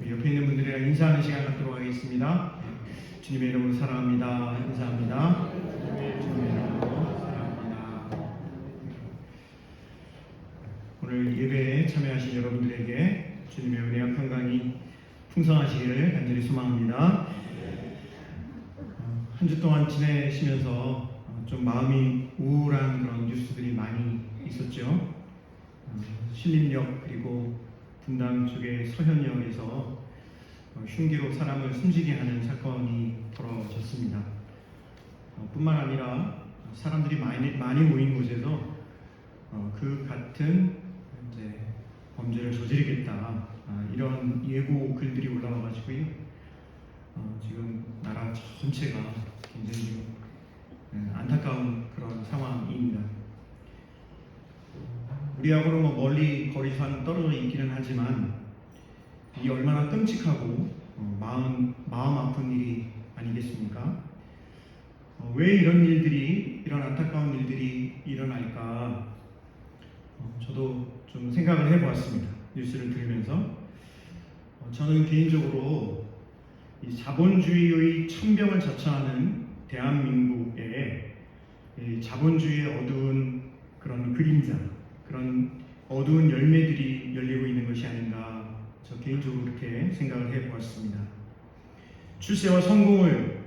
옆에 있는 분들이랑 인사하는 시간 갖도록 하겠습니다. 주님의 이름으로 사랑합니다. 인사합니다. 주님의 이름으로 사랑합니다. 오늘 예배에 참여하신 여러분들에게 주님의 은혜와 평강이 풍성하시기를 간절히 소망합니다. 한 주 동안 지내시면서 좀 마음이 우울한 그런 뉴스들이 많이 있었죠. 신림역 그리고 분당 쪽의 서현역에서 흉기로 사람을 숨지게 하는 사건이 벌어졌습니다. 뿐만 아니라 사람들이 많이 모인 곳에서 그 같은 이제 범죄를 저지르겠다 이런 예고 글들이 올라와가지고요. 지금 나라 전체가 굉장히 안타까운 그런 상황입니다. 우리하고는 멀리 거리상 떨어져 있기는 하지만 이 얼마나 끔찍하고 마음 아픈 일이 아니겠습니까? 왜 이런 안타까운 일들이 일어날까? 저도 좀 생각을 해보았습니다. 뉴스를 들으면서 저는 개인적으로 이 자본주의의 천병을 자처하는 대한민국에 자본주의의 어두운 그런 그림자, 그런 어두운 열매들이 열리고 있는 것이 아닌가, 저 개인적으로 그렇게 생각을 해보았습니다. 출세와 성공을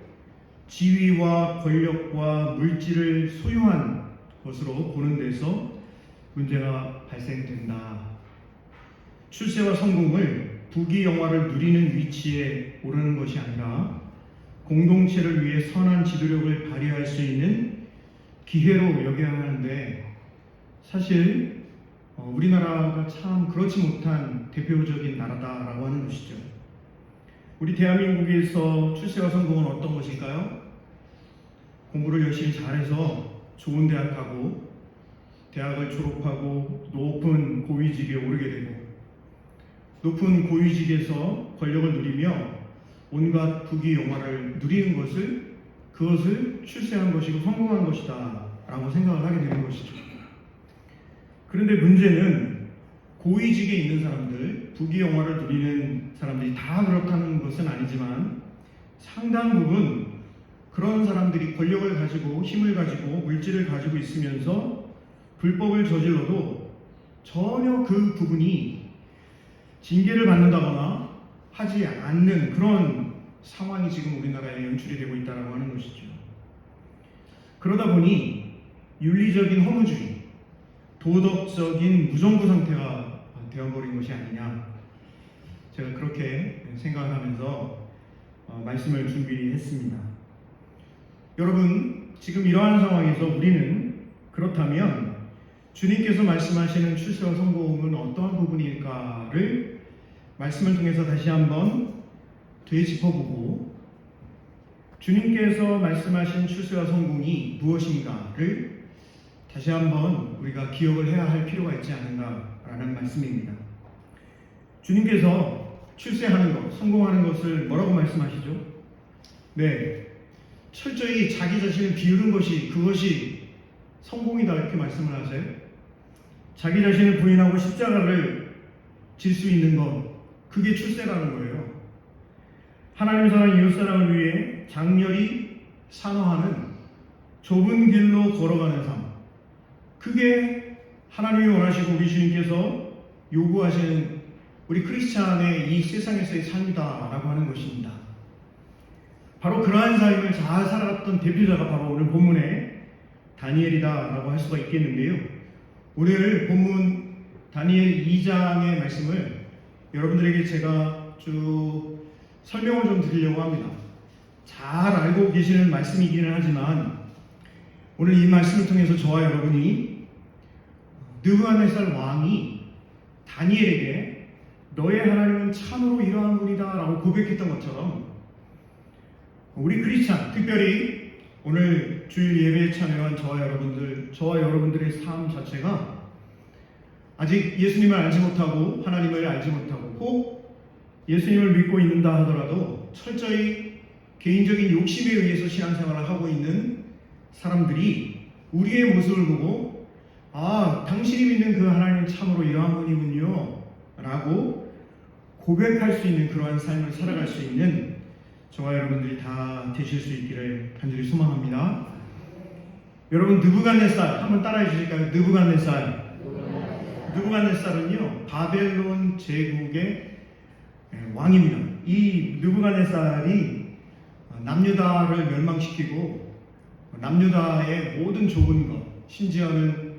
지위와 권력과 물질을 소유한 것으로 보는 데서 문제가 발생된다. 출세와 성공을 부귀영화를 누리는 위치에 오르는 것이 아니라 공동체를 위해 선한 지도력을 발휘할 수 있는 기회로 여겨야 하는데, 사실 우리나라가 참 그렇지 못한 대표적인 나라다라고 하는 것이죠. 우리 대한민국에서 출세와 성공은 어떤 것일까요? 공부를 열심히 잘해서 좋은 대학 가고 대학을 졸업하고 높은 고위직에 오르게 되고 높은 고위직에서 권력을 누리며 온갖 부귀영화를 누리는 그것을 출세한 것이고 성공한 것이다 라고 생각을 하게 되는 것이죠. 그런데 문제는 고위직에 있는 사람들, 부귀영화를 누리는 사람들이 다 그렇다는 것은 아니지만 상당 부분 그런 사람들이 권력을 가지고 힘을 가지고 물질을 가지고 있으면서 불법을 저질러도 전혀 그 부분이 징계를 받는다거나 하지 않는 그런 상황이 지금 우리나라에 연출이 되고 있다고 하는 것이죠. 그러다 보니 윤리적인 허무주의, 도덕적인 무정부 상태가 되어버린 것이 아니냐, 제가 그렇게 생각하면서 말씀을 준비했습니다. 여러분, 지금 이러한 상황에서 우리는 그렇다면 주님께서 말씀하시는 출세와 성공은 어떠한 부분일까를 말씀을 통해서 다시 한번 되짚어보고, 주님께서 말씀하신 출세와 성공이 무엇인가를 다시 한번 우리가 기억을 해야 할 필요가 있지 않은가라는 말씀입니다. 주님께서 출세하는 것, 성공하는 것을 뭐라고 말씀하시죠? 네, 철저히 자기 자신을 비우는 그것이 성공이다 이렇게 말씀을 하세요. 자기 자신을 부인하고 십자가를 질 수 있는 것, 그게 출세라는 거예요. 하나님 사랑, 이웃 사랑을 위해 장렬히 산화하는 좁은 길로 걸어가는 삶, 그게 하나님이 원하시고 우리 주님께서 요구하시는 우리 크리스찬의 이 세상에서의 삶이다라고 하는 것입니다. 바로 그러한 삶을 잘 살아갔던 대표자가 바로 오늘 본문의 다니엘이다라고 할 수가 있겠는데요. 오늘 본문 다니엘 2장의 말씀을 여러분들에게 제가 쭉 설명을 좀 드리려고 합니다. 잘 알고 계시는 말씀이기는 하지만 오늘 이 말씀을 통해서 저와 여러분이 느부갓네살 왕이 다니엘에게 너의 하나님은 참으로 이러한 분이다 라고 고백했던 것처럼 우리 크리스찬, 특별히 오늘 주일 예배에 참여한 저와 여러분들의 삶 자체가 아직 예수님을 알지 못하고 하나님을 알지 못하고 혹 예수님을 믿고 있는다 하더라도 철저히 개인적인 욕심에 의해서 신앙생활을 하고 있는 사람들이 우리의 모습을 보고 당신이 믿는 그 하나님은 참으로 이러한 분이군요 라고 고백할 수 있는 그러한 삶을 살아갈 수 있는 저와 여러분들이 다 되실 수 있기를 간절히 소망합니다. 여러분, 느부갓네살 한번 따라해 주실까요? 느부갓네살은요 바벨론 제국의 왕입니다. 이 느부갓네살이 남유다를 멸망시키고 남유다의 모든 좋은 것, 심지어는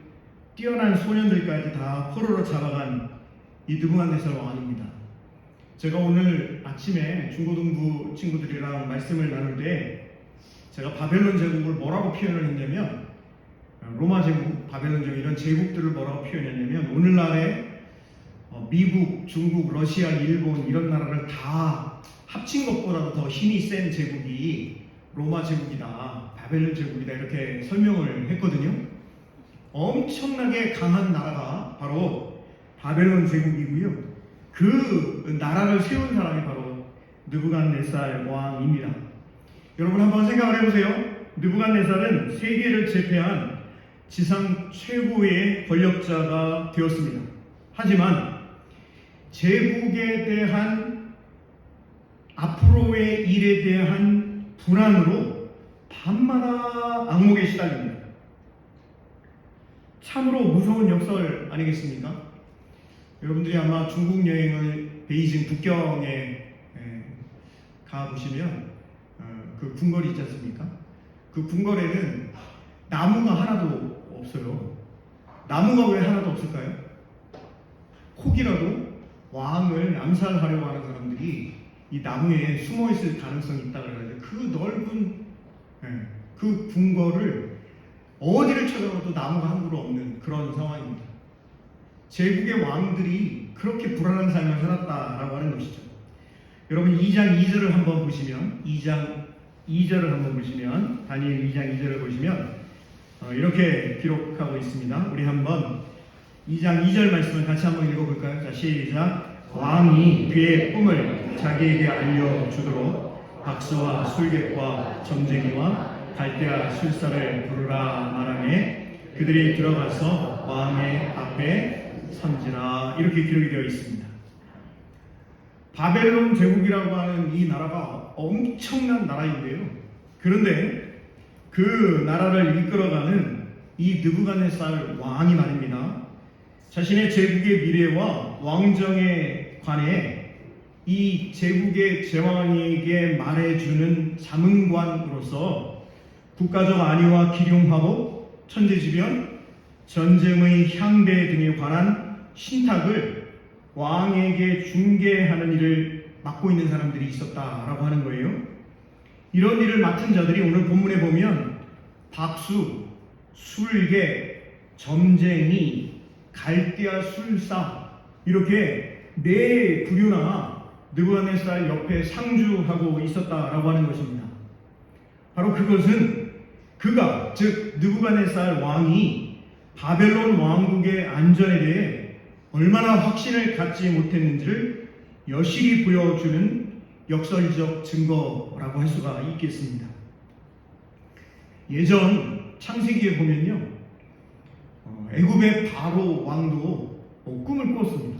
뛰어난 소년들까지 다 포로로 잡아간 이 느부갓네살 왕입니다. 제가 오늘 아침에 중고등부 친구들이랑 말씀을 나눌 때 제가 바벨론 제국을 뭐라고 표현을 했냐면, 로마 제국, 바벨론 제국 이런 제국들을 뭐라고 표현했냐면, 오늘날의 미국, 중국, 러시아, 일본 이런 나라를 다 합친 것보다도 더 힘이 센 제국이 로마 제국이다, 바벨론 제국이다, 이렇게 설명을 했거든요. 엄청나게 강한 나라가 바로 바벨론 제국이고요. 그 나라를 세운 사람이 바로 느부갓네살 왕입니다. 여러분 한번 생각을 해보세요. 느부갓네살은 세계를 제패한 지상 최고의 권력자가 되었습니다. 하지만 제국에 대한 앞으로의 일에 대한 불안으로 밤마다 악몽에 시달립니다. 참으로 무서운 역설 아니겠습니까? 여러분들이 아마 중국 여행을 베이징 북경에 가보시면 그 궁궐이 있지 않습니까? 그 궁궐에는 나무가 하나도 없어요. 나무가 왜 하나도 없을까요? 혹이라도 왕을 암살하려고 하는 사람들이 이 나무에 숨어 있을 가능성이 있다고 해가지고 그 넓은 그 궁궐을 어디를 쳐다봐도 나무가 한 그루 없는 그런 상황입니다. 제국의 왕들이 그렇게 불안한 삶을 살았다라고 하는 것이죠. 여러분 2장 2절을 한번 보시면, 2장 2절을 한번 보시면, 다니엘 2장 2절을 보시면 이렇게 기록하고 있습니다. 우리 한번 2장 2절 말씀을 같이 한번 읽어볼까요? 자, 시작. 왕이 그의 꿈을 자기에게 알려주도록 박수와 술객과 점쟁이와 갈대아 술사를 부르라 말하매 그들이 들어가서 왕의 앞에 선지라, 이렇게 기록이 되어 있습니다. 바벨론 제국이라고 하는 이 나라가 엄청난 나라인데요. 그런데 그 나라를 이끌어가는 이 느부갓네살 왕이 말입니다. 자신의 제국의 미래와 왕정에 관해 이 제국의 제왕에게 말해주는 자문관으로서 국가적 안위와 기륭화복, 천재지변, 전쟁의 향배 등에 관한 신탁을 왕에게 중개하는 일을 맡고 있는 사람들이 있었다라고 하는 거예요. 이런 일을 맡은 자들이 오늘 본문에 보면 박수, 술객, 점쟁이, 갈대아 술사, 이렇게 네 부류나 느부갓네살 옆에 상주하고 있었다라고 하는 것입니다. 바로 그것은 그가, 즉 느부갓네살 왕이 바벨론 왕국의 안전에 대해 얼마나 확신을 갖지 못했는지를 여실히 보여주는 역설적 증거라고 할 수가 있겠습니다. 예전 창세기에 보면요, 애굽의 바로 왕도 꿈을 꿨습니다.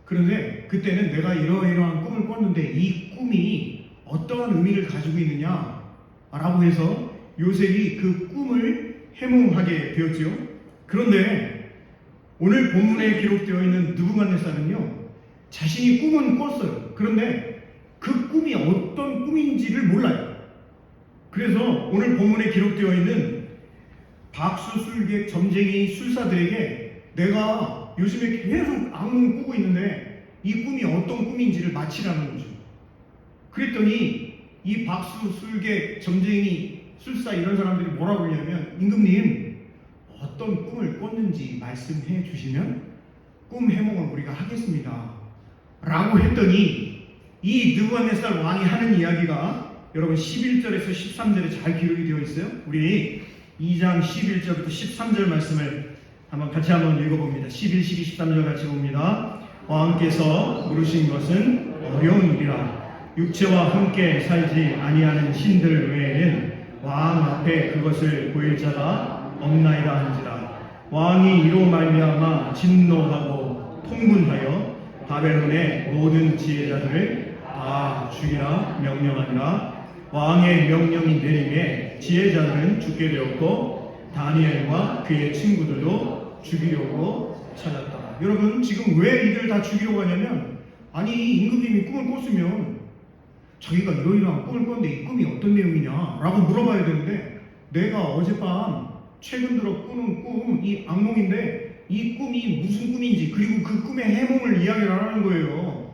그런데 그때는 내가 이러이러한 꿈을 꿨는데 이 꿈이 어떠한 의미를 가지고 있느냐라고 해서 요셉이 그 꿈을 해몽하게 되었지요. 그런데 오늘 본문에 기록되어 있는 느부갓네살은요, 자신이 꿈은 꿨어요. 그런데 그 꿈이 어떤 꿈인지를 몰라요. 그래서 오늘 본문에 기록되어 있는 박수, 술객, 점쟁이, 술사들에게 내가 요즘에 계속 악몽 꾸고 있는데 이 꿈이 어떤 꿈인지를 맞히라는 거죠. 그랬더니 이 박수, 술객, 점쟁이, 술사 이런 사람들이 뭐라고 그러냐면, 임금님 어떤 꿈을 꿨는지 말씀해 주시면 꿈 해몽을 우리가 하겠습니다 라고 했더니, 이 느부갓네살 왕이 하는 이야기가 여러분 11절에서 13절에 잘 기록이 되어 있어요. 우리 2장 11절부터 13절 말씀을 같이 한번 읽어봅니다. 11, 12, 13절 같이 봅니다. 왕께서 물으신 것은 어려운 일이라. 육체와 함께 살지 아니하는 신들 외에는 왕 앞에 그것을 보일 자가 없나이다 한지라. 왕이 이로 말미암아 진노하고 통분하여 바벨론의 모든 지혜자들을 다 죽이라 명령하니라. 왕의 명령이 내림에 지혜자들은 죽게 되었고 다니엘과 그의 친구들도 죽이려고 찾았다. 여러분, 지금 왜 이들 다 죽이려고 하냐면, 아니 임금님이 꿈을 꿨으면 자기가 이러이러한 꿈을 꿨는데 이 꿈이 어떤 내용이냐 라고 물어봐야 되는데, 내가 어젯밤 최근 들어 꾸는 꿈, 이 악몽인데 이 꿈이 무슨 꿈인지, 그리고 그 꿈의 해몽을 이야기를 하는 거예요.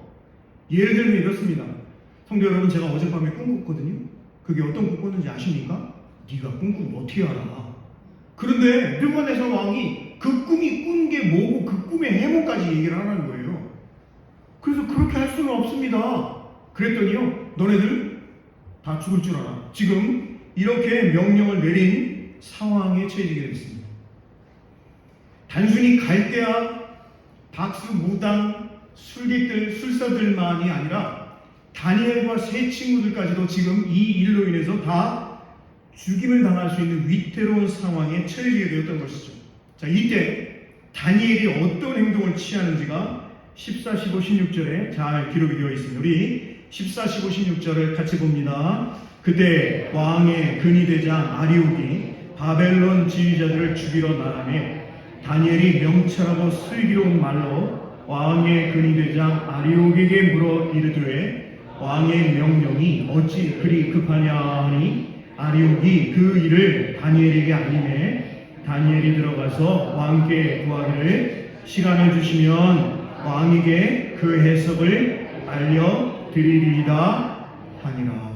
예를 들면 이렇습니다. 성도 여러분, 제가 어젯밤에 꿈 꿨거든요. 그게 어떤 꿈 꿨는지 아십니까? 네가 꿈꾸면 어떻게 알아? 그런데 느부갓네살 왕이 그 꿈이 꾼 게 뭐고 그 꿈의 해몽까지 얘기를 하라는 거예요. 그래서 그렇게 할 수는 없습니다. 그랬더니요, 너네들 다 죽을 줄 알아. 지금 이렇게 명령을 내린 상황에 처해지게 됐습니다. 단순히 갈대아, 박수, 무당, 술객들, 술사들만이 아니라 다니엘과 세 친구들까지도 지금 이 일로 인해서 다 죽임을 당할 수 있는 위태로운 상황에 처해지게 되었던 것이죠. 자, 이때 다니엘이 어떤 행동을 취하는지가 14, 15, 16절에 잘 기록이 되어 있습니다. 우리 14, 15, 16절을 같이 봅니다. 그때 왕의 근위대장 아리옥이 바벨론 지휘자들을 죽이러 나가매 다니엘이 명철하고 슬기로운 말로 왕의 근위대장 아리옥에게 물어 이르되 왕의 명령이 어찌 그리 급하냐 하니 아리옥이 그 일을 다니엘에게 알리매 다니엘이 들어가서 왕께 구하기를 시간을 주시면 왕에게 그 해석을 알려드리리이다 하니라.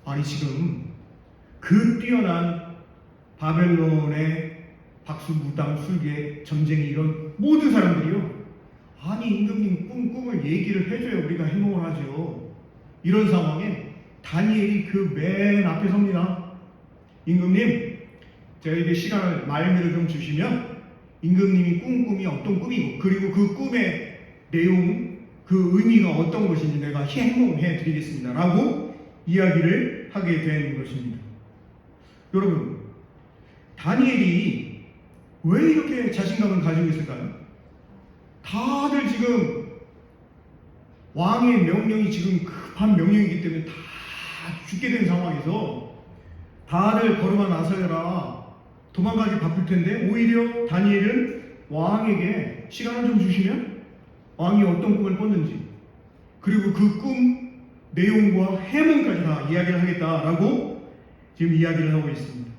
아니, 지금 그 뛰어난 바벨론의 박수, 무당, 술계, 점쟁이 이런 모든 사람들이요, 아니 임금님 꿈을 얘기를 해줘야 우리가 해몽을 하죠. 이런 상황에 다니엘이 그 맨 앞에 섭니다. 임금님, 저에게 시간을 말미를 좀 주시면 임금님이 꿈이 어떤 꿈이고, 그리고 그 꿈의 내용, 그 의미가 어떤 것인지 내가 해몽해 드리겠습니다 라고 이야기를 하게 된 것입니다. 여러분, 다니엘이 왜 이렇게 자신감을 가지고 있을까요? 다들 지금 왕의 명령이 지금 급한 명령이기 때문에 다 죽게 된 상황에서 다들 걸어가 나서라, 도망가기 바쁠 텐데 오히려 다니엘은 왕에게 시간을 좀 주시면 왕이 어떤 꿈을 꿨는지, 그리고 그 꿈 내용과 해몽까지 다 이야기를 하겠다라고 지금 이야기를 하고 있습니다.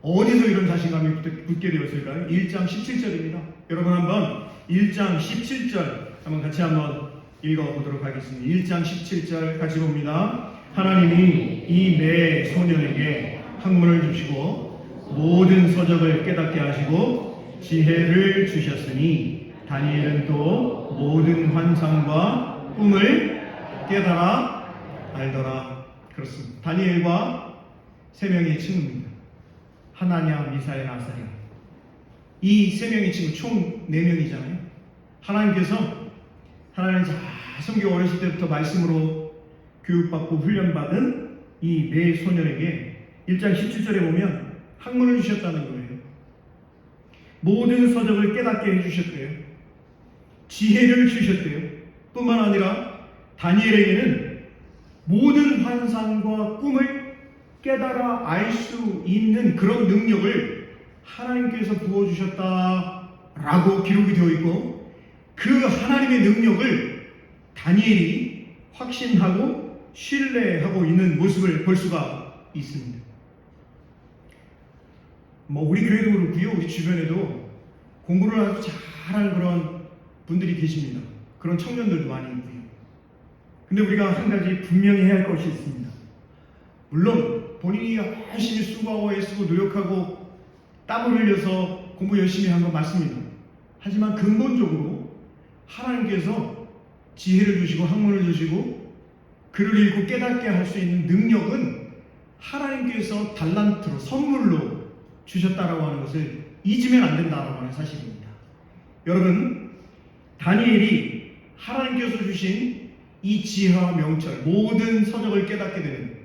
어디서 이런 자신감이 붙게 되었을까요? 1장 17절입니다. 여러분, 한번 1장 17절 한번 읽어보도록 하겠습니다. 1장 17절 같이 봅니다. 하나님이 이 네 소년에게 학문을 주시고 모든 서적을 깨닫게 하시고 지혜를 주셨으니 다니엘은 또 모든 환상과 꿈을 깨달아 알더라. 그렇습니다. 다니엘과 세 명의 친구입니다. 하나냐, 미사엘, 아사랴. 이 세 명의 친구 총 4명이잖아요. 하나님께서 성경 어렸을 때부터 말씀으로 교육받고 훈련받은 이 네 소년에게 1장 17절에 보면 학문을 주셨다는 거예요. 모든 서적을 깨닫게 해주셨대요. 지혜를 주셨대요. 뿐만 아니라 다니엘에게는 모든 환상과 꿈을 깨달아 알 수 있는 그런 능력을 하나님께서 부어주셨다라고 기록이 되어 있고, 그 하나님의 능력을 다니엘이 확신하고 신뢰하고 있는 모습을 볼 수가 있습니다. 우리 교회도 그렇고요, 우리 주변에도 공부를 아주 잘하는 그런 분들이 계십니다. 그런 청년들도 많이 있고요. 근데 우리가 한 가지 분명히 해야 할 것이 있습니다. 물론 본인이 열심히 수고하고 애쓰고 노력하고 땀을 흘려서 공부 열심히 한 건 맞습니다. 하지만 근본적으로 하나님께서 지혜를 주시고 학문을 주시고 글을 읽고 깨닫게 할 수 있는 능력은 하나님께서 달란트로, 선물로 주셨다라고 하는 것을 잊으면 안 된다라고 하는 사실입니다. 여러분, 다니엘이 하나님께서 주신 이 지혜와 명철, 모든 서적을 깨닫게 되는,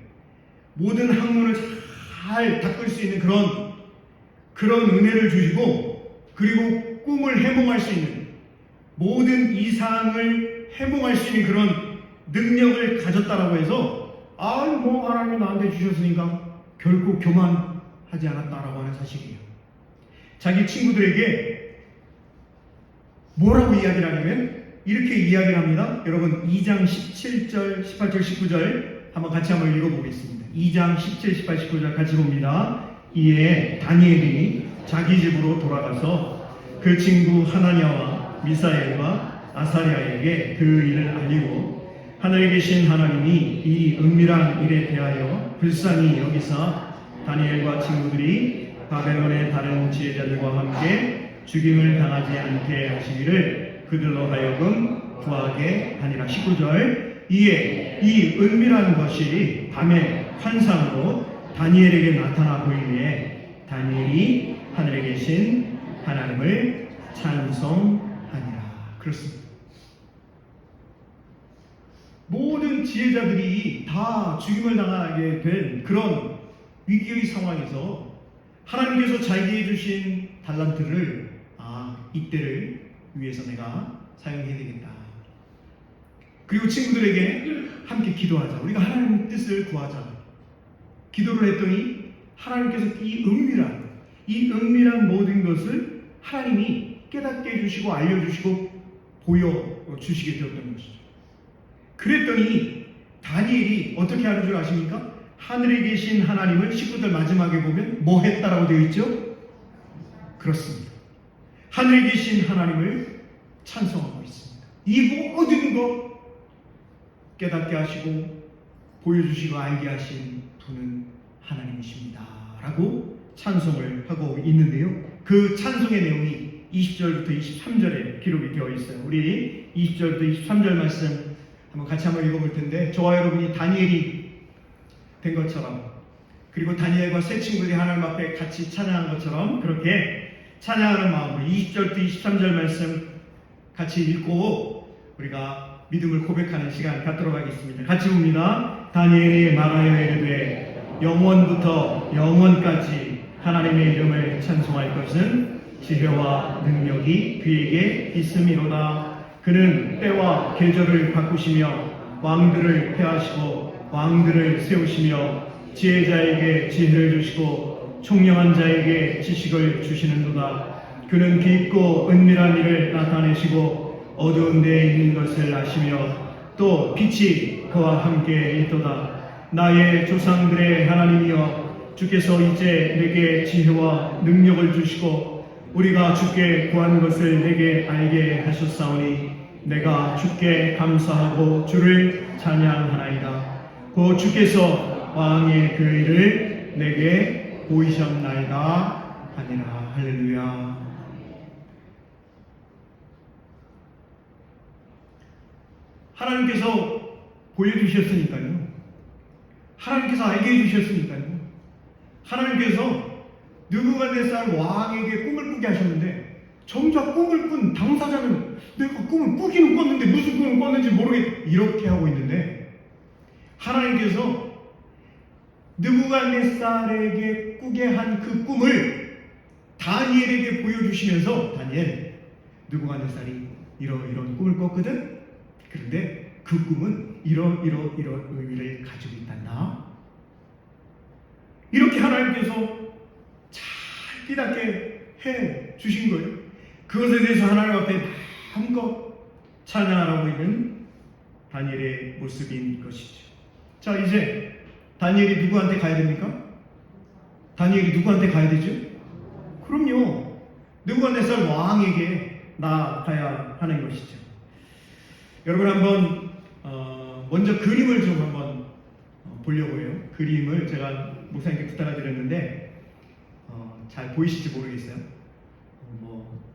모든 학문을 잘 닦을 수 있는 그런 은혜를 주시고, 그리고 꿈을 해몽할 수 있는 모든 이상을 해몽할 수 있는 그런 능력을 가졌다라고 해서 뭐 하나님이 나한테 주셨으니까 결코 교만하지 않았다라고 하는 사실이에요. 자기 친구들에게 뭐라고 이야기를 하냐면 이렇게 이야기를 합니다. 여러분 2장 17절, 18절, 19절 한번 같이 한번 읽어보겠습니다. 2장 17, 18, 19절 같이 봅니다. 이에 다니엘이 자기 집으로 돌아가서 그 친구 하나냐와 미사엘과 아사랴에게 그 일을 알리고 하늘에 계신 하나님이 이 은밀한 일에 대하여 불쌍히 여기사 다니엘과 친구들이 바벨론의 다른 지혜자들과 함께 죽임을 당하지 않게 하시기를 그들로 하여금 구하게 하니라. 19절 이에 이 은밀한 것이 밤의 환상으로 다니엘에게 나타나 보이기에 다니엘이 하늘에 계신 하나님을 찬송하니라. 그렇습니다. 모든 지혜자들이 다 죽임을 당하게 된 그런 위기의 상황에서 하나님께서 자기에게 주신 달란트를 이때를 위해서 내가 사용해야 되겠다. 그리고 친구들에게 함께 기도하자. 우리가 하나님의 뜻을 구하자. 기도를 했더니 하나님께서 이 은밀한 모든 것을 하나님이 깨닫게 해주시고 알려주시고 보여주시게 되었던 것이죠. 그랬더니 다니엘이 어떻게 하는 줄 아십니까? 하늘에 계신 하나님을 19절 마지막에 보면 뭐 했다라고 되어 있죠? 그렇습니다. 하늘에 계신 하나님을 찬송하고 있습니다. 이 모든 것 깨닫게 하시고 보여주시고 알게 하신 분은 하나님이십니다 라고 찬송을 하고 있는데요. 그 찬송의 내용이 20절부터 23절에 기록이 되어 있어요. 우리 20절부터 23절 말씀 같이 한번 읽어볼 텐데, 저와 여러분이 다니엘이 된 것처럼, 그리고 다니엘과 세 친구들이 하나님 앞에 같이 찬양한 것처럼 그렇게 찬양하는 마음으로 20절부터 23절 말씀 같이 읽고 우리가 믿음을 고백하는 시간 갖도록 하겠습니다. 같이 봅니다. 다니엘이 말하여 이르되 영원부터 영원까지 하나님의 이름을 찬송할 것은 지혜와 능력이 그에게 있음이로다. 그는 때와 계절을 바꾸시며 왕들을 폐하시고 왕들을 세우시며 지혜자에게 지혜를 주시고 총명한 자에게 지식을 주시는도다. 그는 깊고 은밀한 일을 나타내시고 어두운 데에 있는 것을 아시며 또 빛이 그와 함께 있도다. 나의 조상들의 하나님이여, 주께서 이제 내게 지혜와 능력을 주시고 우리가 주께 구하는 것을 내게 알게 하셨사오니 내가 주께 감사하고 주를 찬양하나이다. 곧 주께서 왕의 그 일을 내게 보이셨나이다 하니라. 할렐루야. 하나님께서 보여주셨으니까요. 하나님께서 알게 해주셨으니까요. 하나님께서 느부갓네살 왕에게 꿈을 꾸게 하셨는데 정작 꿈을 꾼 당사자는 내가 꿈을 꾸기는 꿨는데 무슨 꿈을 꿨는지 모르겠 이렇게 하고 있는데, 하나님께서 느부갓네살에게 꾸게 한 그 꿈을 다니엘에게 보여주시면서 다니엘, 느부갓네살이 이런 꿈을 꿨거든. 그런데 그 꿈은 이런 의미를 가지고 있단다. 이렇게 하나님께서 잘 깨닫게 해 주신 거예요. 그것에 대해서 하나님 앞에 마음껏 찬양하고 있는 다니엘의 모습인 것이죠. 자, 이제 다니엘이 누구한테 가야 됩니까? 다니엘이 누구한테 가야 되죠? 그럼요, 느부갓네살 왕에게 나아가야 하는 것이죠. 여러분 한번 먼저 그림을 좀 한번 보려고요. 그림을 제가 목사님께 부탁을 드렸는데 잘 보이실지 모르겠어요.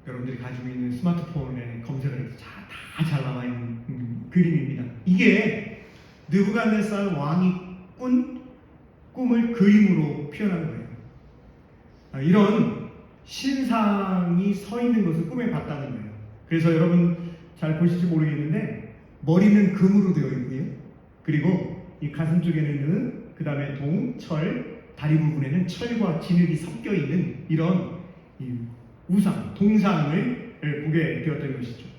여러분들이 가지고 있는 스마트폰에 검색을 해서 다 잘 나와 있는 그림입니다. 이게 느부갓네살 왕이 꾼 꿈을 그림으로 표현한 거예요. 이런 신상이 서 있는 것을 꿈에 봤다는 거예요. 그래서 여러분 잘 보실지 모르겠는데 머리는 금으로 되어 있고요. 그리고 이 가슴 쪽에는 그 다음에 동, 철, 다리 부분에는 철과 진흙이 섞여 있는 이런 우상, 동상을 보게 되었던 것이죠.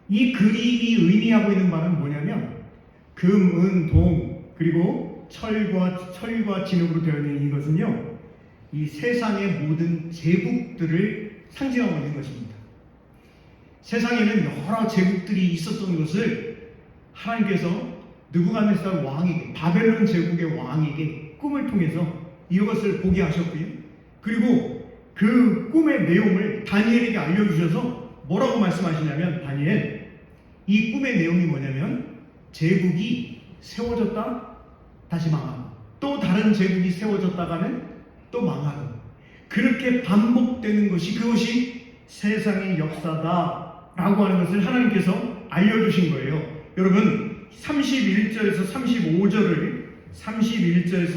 이 그림이 의미하고 있는 바는 뭐냐면 금, 은, 동 그리고 철과 진흙으로 되어 있는 이것은요, 이 세상의 모든 제국들을 상징하고 있는 것입니다. 세상에는 여러 제국들이 있었던 것을 하나님께서 느부갓네살 왕에게, 바벨론 제국의 왕에게 꿈을 통해서 이것을 보게 하셨고요. 그리고 그 꿈의 내용을 다니엘에게 알려주셔서 뭐라고 말씀하시냐면, 다니엘, 이 꿈의 내용이 뭐냐면 제국이 세워졌다 다시 망하고, 또 다른 제국이 세워졌다가는 또 망하고, 그렇게 반복되는 것이, 그것이 세상의 역사다라고 하는 것을 하나님께서 알려주신 거예요. 여러분, 31절에서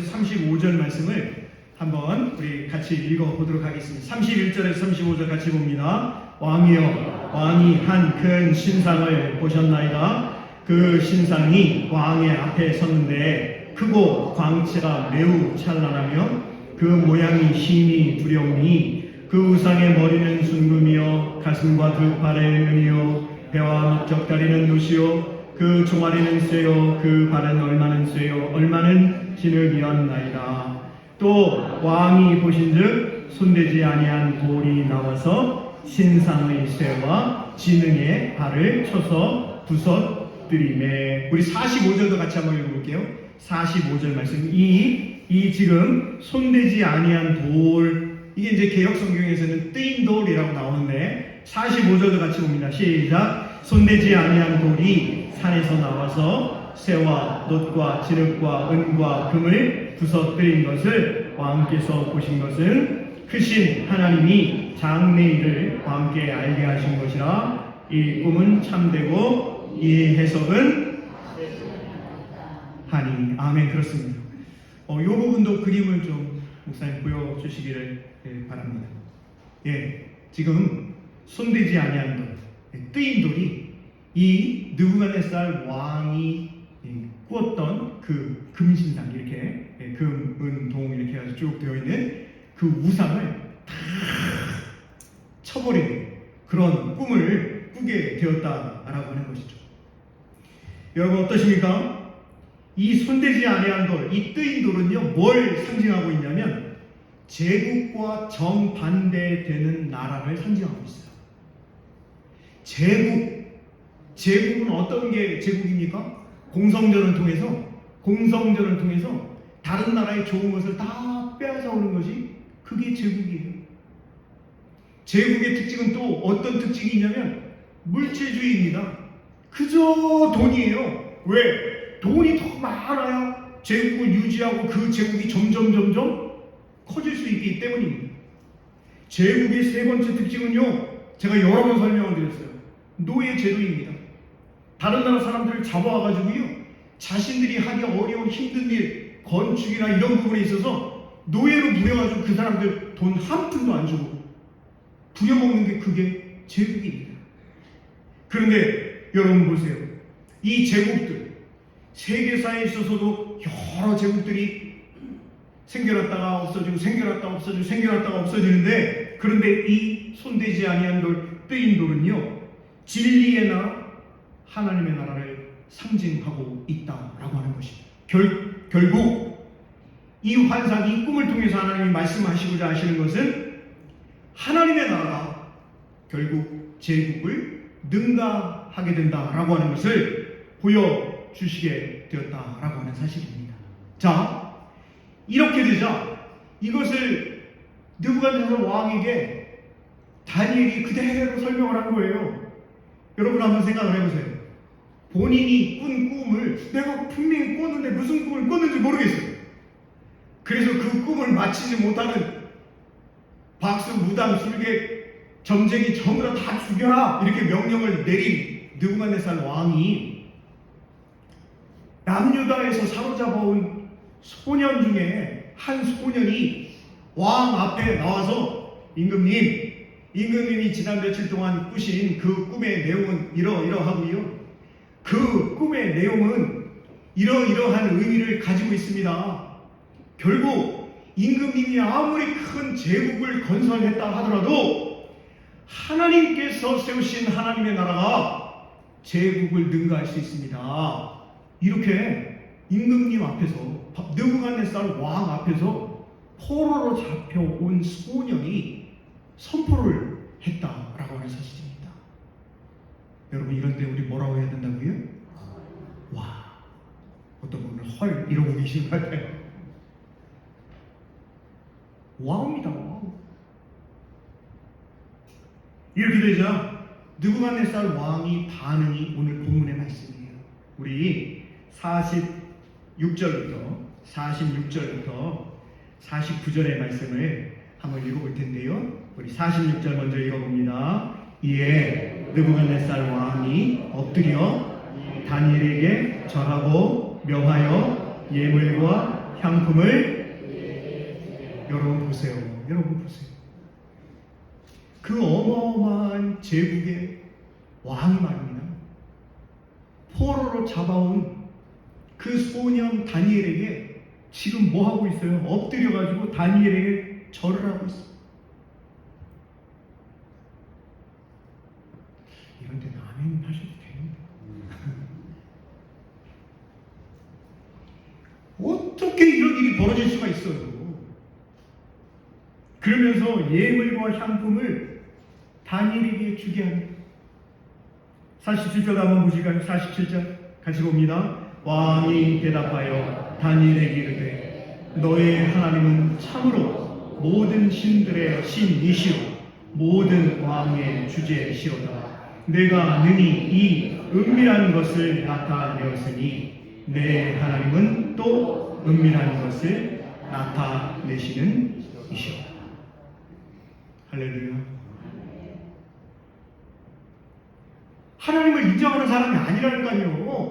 35절 말씀을 한번 우리 같이 읽어보도록 하겠습니다. 31절에서 35절 같이 봅니다. 왕이여, 왕이 한 큰 신상을 보셨나이다. 그 신상이 왕의 앞에 섰는데 크고 광채가 매우 찬란하며 그 모양이 심히 두려우니 그 우상의 머리는 순금이요 가슴과 두 팔의 눈이요 배와 넉적다리는 노시요 그 종아리는 쇠요 그 발은 얼마는 쇠요 얼마는 진흙이었나이다. 또 왕이 보신즉 손대지 아니한 돌이 나와서 신상의 쇠와 진흙의 발을 쳐서 부서뜨리매. 우리 45절도 같이 한번 읽어볼게요. 45절 말씀. 이 지금 손대지 아니한 돌, 이게 이제 개역 성경에서는 뜨인 돌이라고 나오는데 45절도 같이 봅니다. 시작. 손대지 아니한 돌이 산에서 나와서 쇠와 놋과 진흙과 은과 금을 부서뜨린 것을 왕께서 보신 것은 크신 하나님이 장래일을 왕께 알게 하신 것이라. 이 꿈은 참되고 이 해석은 하니. 아멘. 그렇습니다. 이 부분도 그림을 좀 목사님 보여주시기를 바랍니다. 지금 손대지 아니한 돌, 뜨인 돌이 이 느부갓네살 왕이 꾸었던 그 금신상, 이렇게 금, 은, 동 이렇게 해서 쭉 되어 있는 그 우상을 다 쳐버리는 그런 꿈을 꾸게 되었다라고 하는 것이죠. 여러분 어떠십니까? 이 손대지 아니한 돌, 이 뜨인 돌은요, 뭘 상징하고 있냐면 제국과 정반대되는 나라를 상징하고 있어요. 제국은 어떤 게 제국입니까? 공성전을 통해서 다른 나라의 좋은 것을 다 빼앗아 오는 것이, 그게 제국이에요. 제국의 특징은 또 어떤 특징이 있냐면 물질주의입니다. 그저 돈이에요. 왜? 돈이 더 많아야 제국을 유지하고 그 제국이 점점 커질 수 있기 때문입니다. 제국의 세 번째 특징은요, 제가 여러 번 설명을 드렸어요. 노예제도입니다. 다른 나라 사람들을 잡아와가지고요, 자신들이 하기 어려운 힘든 일, 건축이나 이런 부분에 있어서 노예로 부려가지고 그 사람들 돈 한 푼도 안 주고 부려먹는 게, 그게 제국입니다. 그런데 여러분 보세요. 이 제국들, 세계사에 있어서도 여러 제국들이 생겨났다가 생겨났다가 없어지는데, 그런데 이 손대지 아니한 돌, 뜨인 돌은요, 진리의 나라, 하나님의 나라를 상징하고 있다라고 하는 것입니다. 결국 이 환상, 이 꿈을 통해서 하나님이 말씀하시고자 하시는 것은 하나님의 나라가 결국 제국을 능가하게 된다라고 하는 것을 보여주시게 되었다라고 하는 사실입니다. 자, 이렇게 되자 이것을 느부갓네살 왕에게 다니엘이 그대로 설명을 한 거예요. 여러분 한번 생각을 해보세요. 본인이 꾼 꿈을 내가 분명히 꿨는데 무슨 꿈을 꿨는지 모르겠어요. 그래서 그 꿈을 마치지 못하는 박수, 무당, 술객, 점쟁이 전부 다 죽여라, 이렇게 명령을 내린 느부갓네살 왕이 남유다에서 사로잡아온 소년 중에 한 소년이 왕 앞에 나와서 임금님이 지난 며칠 동안 꾸신 그 꿈의 내용은 이러하고요. 그 꿈의 내용은 이러한 의미를 가지고 있습니다. 결국 임금님이 아무리 큰 제국을 건설했다 하더라도 하나님께서 세우신 하나님의 나라가 제국을 능가할 수 있습니다. 이렇게 임금님 앞에서, 느부갓네살 왕 앞에서 포로로 잡혀온 소년이 선포를 했다라고 하는 사실입니다. 여러분, 이런데 우리 뭐라고 해야 된다고요? 와, 어떤 분은 헐 이러고 계신 것 같아요. 와우입니다. 와우. 이렇게 되자 느부갓네살 왕이 반응이 오늘 본문의 말씀이에요. 우리 46절부터 49절의 말씀을 한번 읽어볼 텐데요. 우리 46절 먼저 읽어봅니다. 이에 느부갓네살 왕이 엎드려 다니엘에게 절하고 명하여 예물과 향품을, 여러분 보세요. 그 어마어마한 제국의 왕이 말입니다. 포로로 잡아온 그 소년 다니엘에게 지금 뭐 하고 있어요? 엎드려가지고 다니엘에게 절을 하고 있어요. 이런 데는 아멘 하셔도 됩니다. 어떻게 이런 일이 벌어질 수가 있어요? 그러면서 예물과 향품을 다니엘에게 주게 합니다. 47절 한번 보실까요? 47절 같이 봅니다. 왕이 대답하여 다니엘에게 이르되 너의 하나님은 참으로 모든 신들의 신이시로 모든 왕의 주제시로다. 내가 능히 이 은밀한 것을 나타내었으니 내 하나님은 또 은밀한 것을 나타내시는 이시로다. 할렐루야. 하나님을 인정하는 사람이 아니라니까요.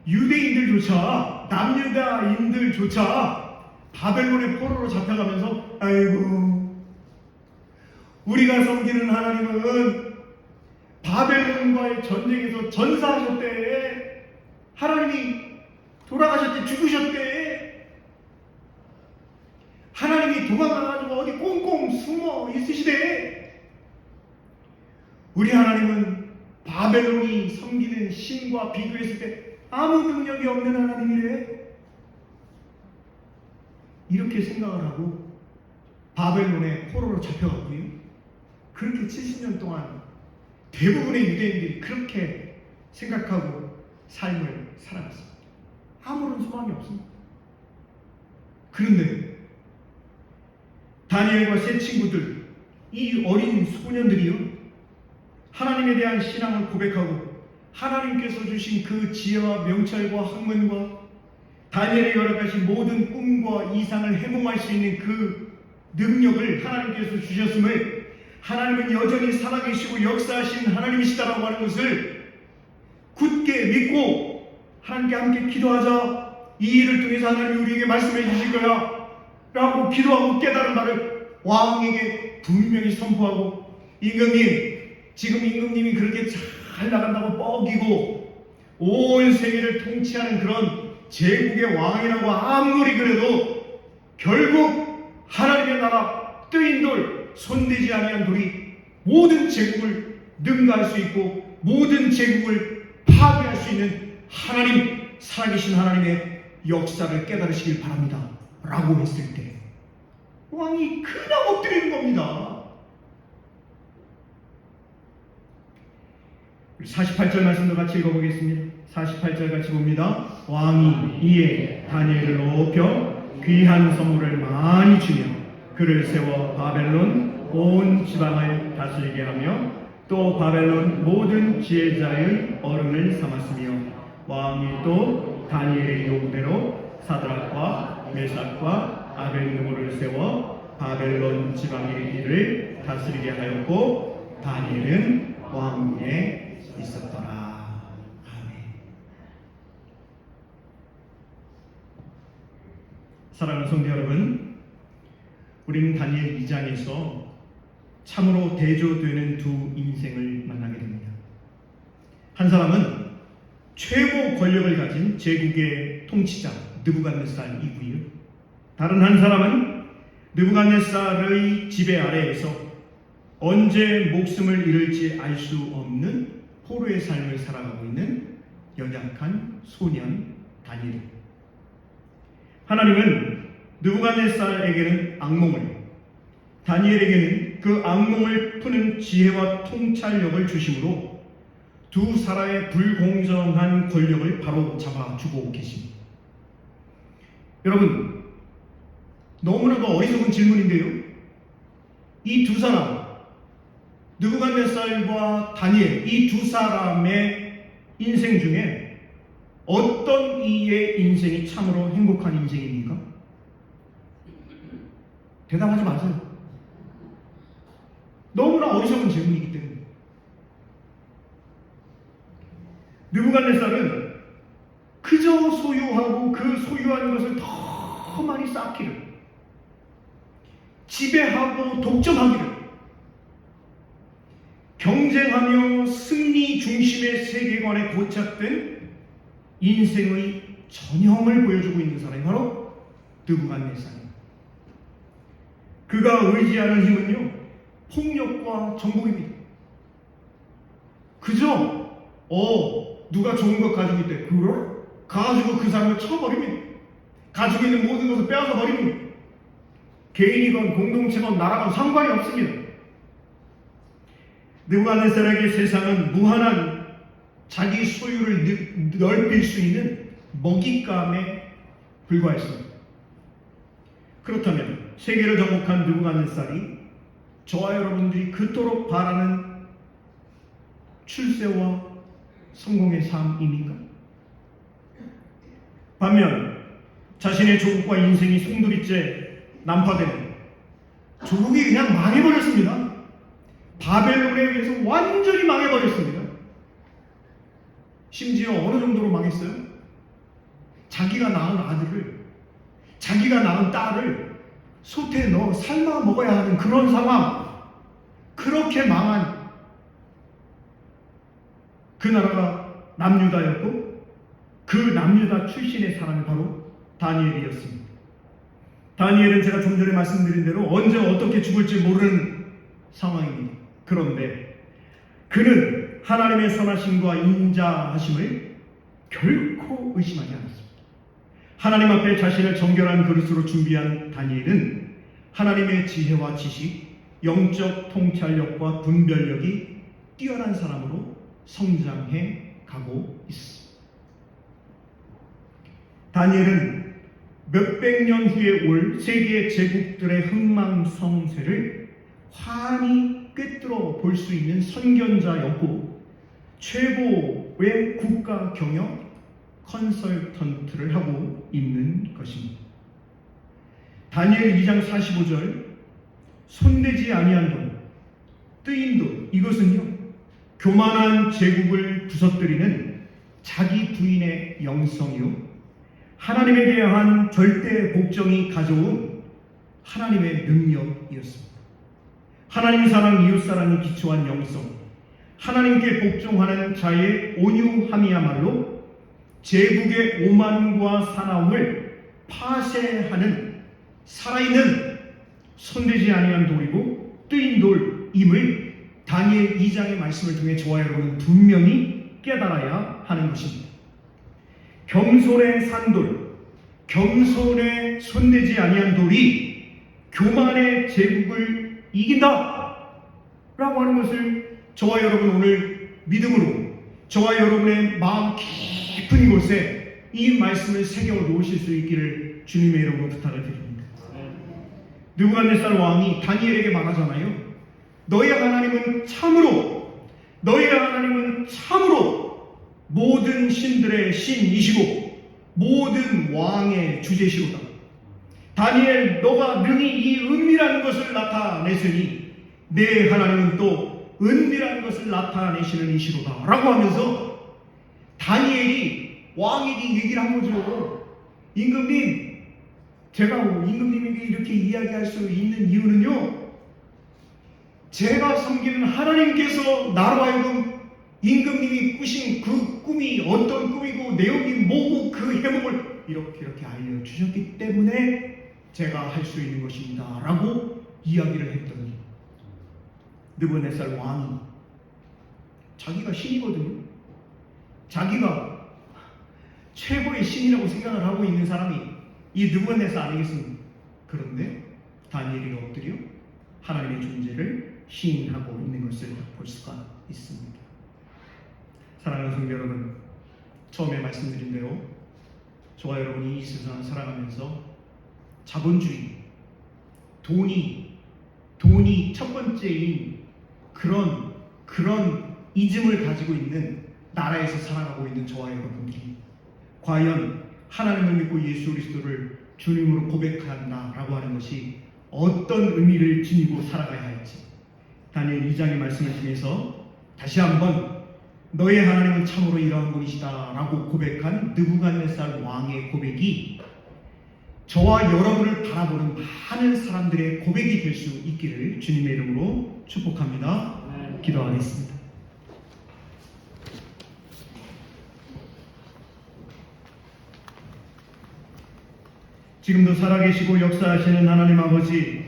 유대인들조차, 남유다인들조차 바벨론의 포로로 잡혀가면서 아이고, 우리가 섬기는 하나님은 바벨론과의 전쟁에서 전사하셨대. 하나님이 돌아가셨대. 죽으셨대. 하나님이 도망가가지고 어디 꽁꽁 숨어 있으시대. 우리 하나님은 바벨론이 섬기는 신과 비교했을 때 아무 능력이 없는 하나님이래. 이렇게 생각을 하고 바벨론의 포로로 잡혀갔고요. 그렇게 70년 동안 대부분의 유대인들이 그렇게 생각하고 삶을 살아갔습니다. 아무런 소망이 없습니다. 그런데 다니엘과 세 친구들, 이 어린 소년들이요, 하나님에 대한 신앙을 고백하고 하나님께서 주신 그 지혜와 명찰과 학문과 다니엘이 열어가신 모든 꿈과 이상을 해몽할 수 있는 그 능력을 하나님께서 주셨음을, 하나님은 여전히 살아계시고 역사하신 하나님이시다라고 하는 것을 굳게 믿고 하나님께 함께 기도하자. 이 일을 통해서 하나님이 우리에게 말씀해 주실 거야 라고 기도하고 깨달은 바를 왕에게 분명히 선포하고, 임금님, 지금 임금님이 그렇게 잘 나간다고 뻐기고 온 세계를 통치하는 그런 제국의 왕이라고 아무리 그래도 결국 하나님의 나라 뜨인 돌, 손대지 아니한 돌이 모든 제국을 능가할 수 있고 모든 제국을 파괴할 수 있는 하나님, 살아계신 하나님의 역사를 깨달으시길 바랍니다 라고 했을 때 왕이 그냥 엎드리는 겁니다. 48절 말씀도 같이 읽어보겠습니다. 48절 같이 봅니다. 왕이 이에 다니엘을 높여 귀한 선물을 많이 주며 그를 세워 바벨론 온 지방을 다스리게 하며 또 바벨론 모든 지혜자의 어른을 삼았으며, 왕이 또 다니엘의 요구대로 사드락과 메삭과 아벳느고를 세워 바벨론 지방의 일을 다스리게 하였고 다니엘은 왕궁에 있었더라. 아멘. 사랑하는 성도 여러분, 우리는 다니엘 2장에서 참으로 대조되는 두 인생을 만나게 됩니다. 한 사람은 최고 권력을 가진 제국의 통치자 느부갓네살이고요. 다른 한 사람은 느부갓네살의 지배 아래에서 언제 목숨을 잃을지 알 수 없는 포로의 삶을 살아가고 있는 연약한 소년 다니엘. 하나님은 느부갓네살에게는 악몽을, 다니엘에게는 그 악몽을 푸는 지혜와 통찰력을 주심으로 두 사람의 불공정한 권력을 바로 잡아주고 계십니다. 여러분, 너무나도 어리석은 질문인데요. 이 두 사람, 느부갓네살과 다니엘, 이 두 사람의 인생 중에 어떤 이의 인생이 참으로 행복한 인생입니까? 대답하지 마세요. 너무나 어리석은 질문이기 때문에. 느부갓네살은 그저 소유하고 그 소유한 것을 더 많이 쌓기를, 지배하고 독점하기를, 경쟁하며 승리 중심의 세계관에 고착된 인생의 전형을 보여주고 있는 사람이 바로 느부갓네살입니다. 그가 의지하는 힘은요, 폭력과 정복입니다. 그저 누가 좋은 것 가지고 있대, 그걸 가지고 그 사람을 쳐버립니다. 가지고 있는 모든 것을 빼앗아 버립니다. 개인이건 공동체건 나라건 상관이 없습니다. 느부갓네살에게 세상은 무한한 자기 소유를 넓힐 수 있는 먹잇감에 불과했습니다. 그렇다면 세계를 정복한 느부갓네살이 저와 여러분들이 그토록 바라는 출세와 성공의 삶입니까? 반면 자신의 조국과 인생이 송두리째 난파되는, 조국이 그냥 망해버렸습니다. 바벨론에 의해서 완전히 망해버렸습니다. 심지어 어느 정도로 망했어요? 자기가 낳은 아들을, 자기가 낳은 딸을 솥에 넣어 삶아 먹어야 하는 그런 상황, 그렇게 망한 그 나라가 남유다였고, 그 남유다 출신의 사람이 바로 다니엘이었습니다. 다니엘은 제가 좀 전에 말씀드린 대로 언제 어떻게 죽을지 모르는 상황입니다. 그런데 그는 하나님의 선하심과 인자하심을 결코 의심하지 않았습니다. 하나님 앞에 자신을 정결한 그릇으로 준비한 다니엘은 하나님의 지혜와 지식, 영적 통찰력과 분별력이 뛰어난 사람으로 성장해 가고 있습니다. 다니엘은 몇백 년 후에 올 세계 제국들의 흥망성쇠를 환히 꿰뚫어 볼 수 있는 선견자였고, 최고의 국가 경영 컨설턴트를 하고 있는 것입니다. 다니엘 2장 45절, 손대지 아니한 돈, 뜨인 돈, 이것은요, 교만한 제국을 부서뜨리는 자기 부인의 영성이요, 하나님에 대한 절대 복종이 가져온 하나님의 능력이었습니다. 하나님 사랑, 이웃 사랑이 기초한 영성, 하나님께 복종하는 자의 온유함이야말로 제국의 오만과 사나움을 파쇄하는 살아있는 손대지 아니한 돌이고 뜨인 돌임을 다니엘 2장의 말씀을 통해 저와 여러분은 분명히 깨달아야 하는 것입니다. 겸손의 산돌, 겸손의 손대지 아니한 돌이 교만의 제국을 이긴다 라고 하는 것을 저와 여러분 오늘 믿음으로 저와 여러분의 마음 깊은 곳에 이 말씀을 새겨 놓으실 수 있기를 주님의 이름으로 부탁을 드립니다. 느부갓네살 왕이 다니엘에게 말하잖아요. 너희 하나님은 참으로 모든 신들의 신이시고 모든 왕의 주제시로다. 다니엘, 너가 능히 이 은밀한 것을 나타내으니 내 하나님은 또 은밀한 것을 나타내시는 이시로다 라고 하면서 다니엘이 왕에게 얘기를 한 거죠. 임금님, 제가 임금님에게 이렇게 이야기할 수 있는 이유는요, 제가 섬기는 하나님께서 나로 하여금 임금님이 꾸신 그 꿈이 어떤 꿈이고 내용이 뭐고 그 해몽을 이렇게 알려주셨기 때문에 제가 할 수 있는 것입니다 라고 이야기를 했더니 느부갓네살 왕이 자기가 신이거든요. 자기가 최고의 신이라고 생각을 하고 있는 사람이 이 느부갓네살 아니겠습니까? 그런데 다니엘이 엎드려 하나님의 존재를 시인하고 있는 것을 볼 수가 있습니다. 사랑하는 성도 여러분, 처음에 말씀드린 대로 저와 여러분이 이 세상을 살아가면서 자본주의, 돈이 첫 번째인 그런 이즘을 가지고 있는 나라에서 살아가고 있는 저와 여러분들이 과연 하나님을 믿고 예수 그리스도를 주님으로 고백한다라고 하는 것이 어떤 의미를 지니고 살아가야 할지 다니엘 2장의 말씀을 통해서 다시 한번 너의 하나님은 참으로 이러한 분이시다 라고 고백한 느부갓네살 왕의 고백이 저와 여러분을 바라보는 많은 사람들의 고백이 될 수 있기를 주님의 이름으로 축복합니다. 기도하겠습니다. 지금도 살아계시고 역사하시는 하나님 아버지,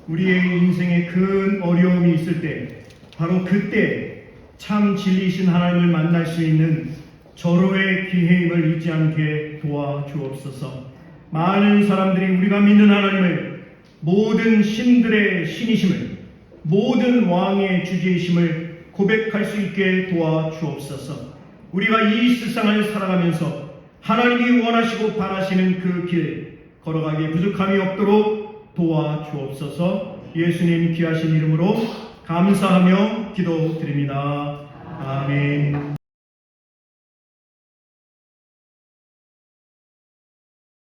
우리의 인생에 큰 어려움이 있을 때 바로 그때 참 진리이신 하나님을 만날 수 있는 절호의 기회임을 잊지 않게 도와주옵소서. 많은 사람들이 우리가 믿는 하나님을 모든 신들의 신이심을, 모든 왕의 주제이심을 고백할 수 있게 도와주옵소서. 우리가 이 세상을 살아가면서 하나님이 원하시고 바라시는 그 길 걸어가기에 부족함이 없도록 도와주옵소서. 예수님 귀하신 이름으로 감사하며 기도드립니다. 아멘.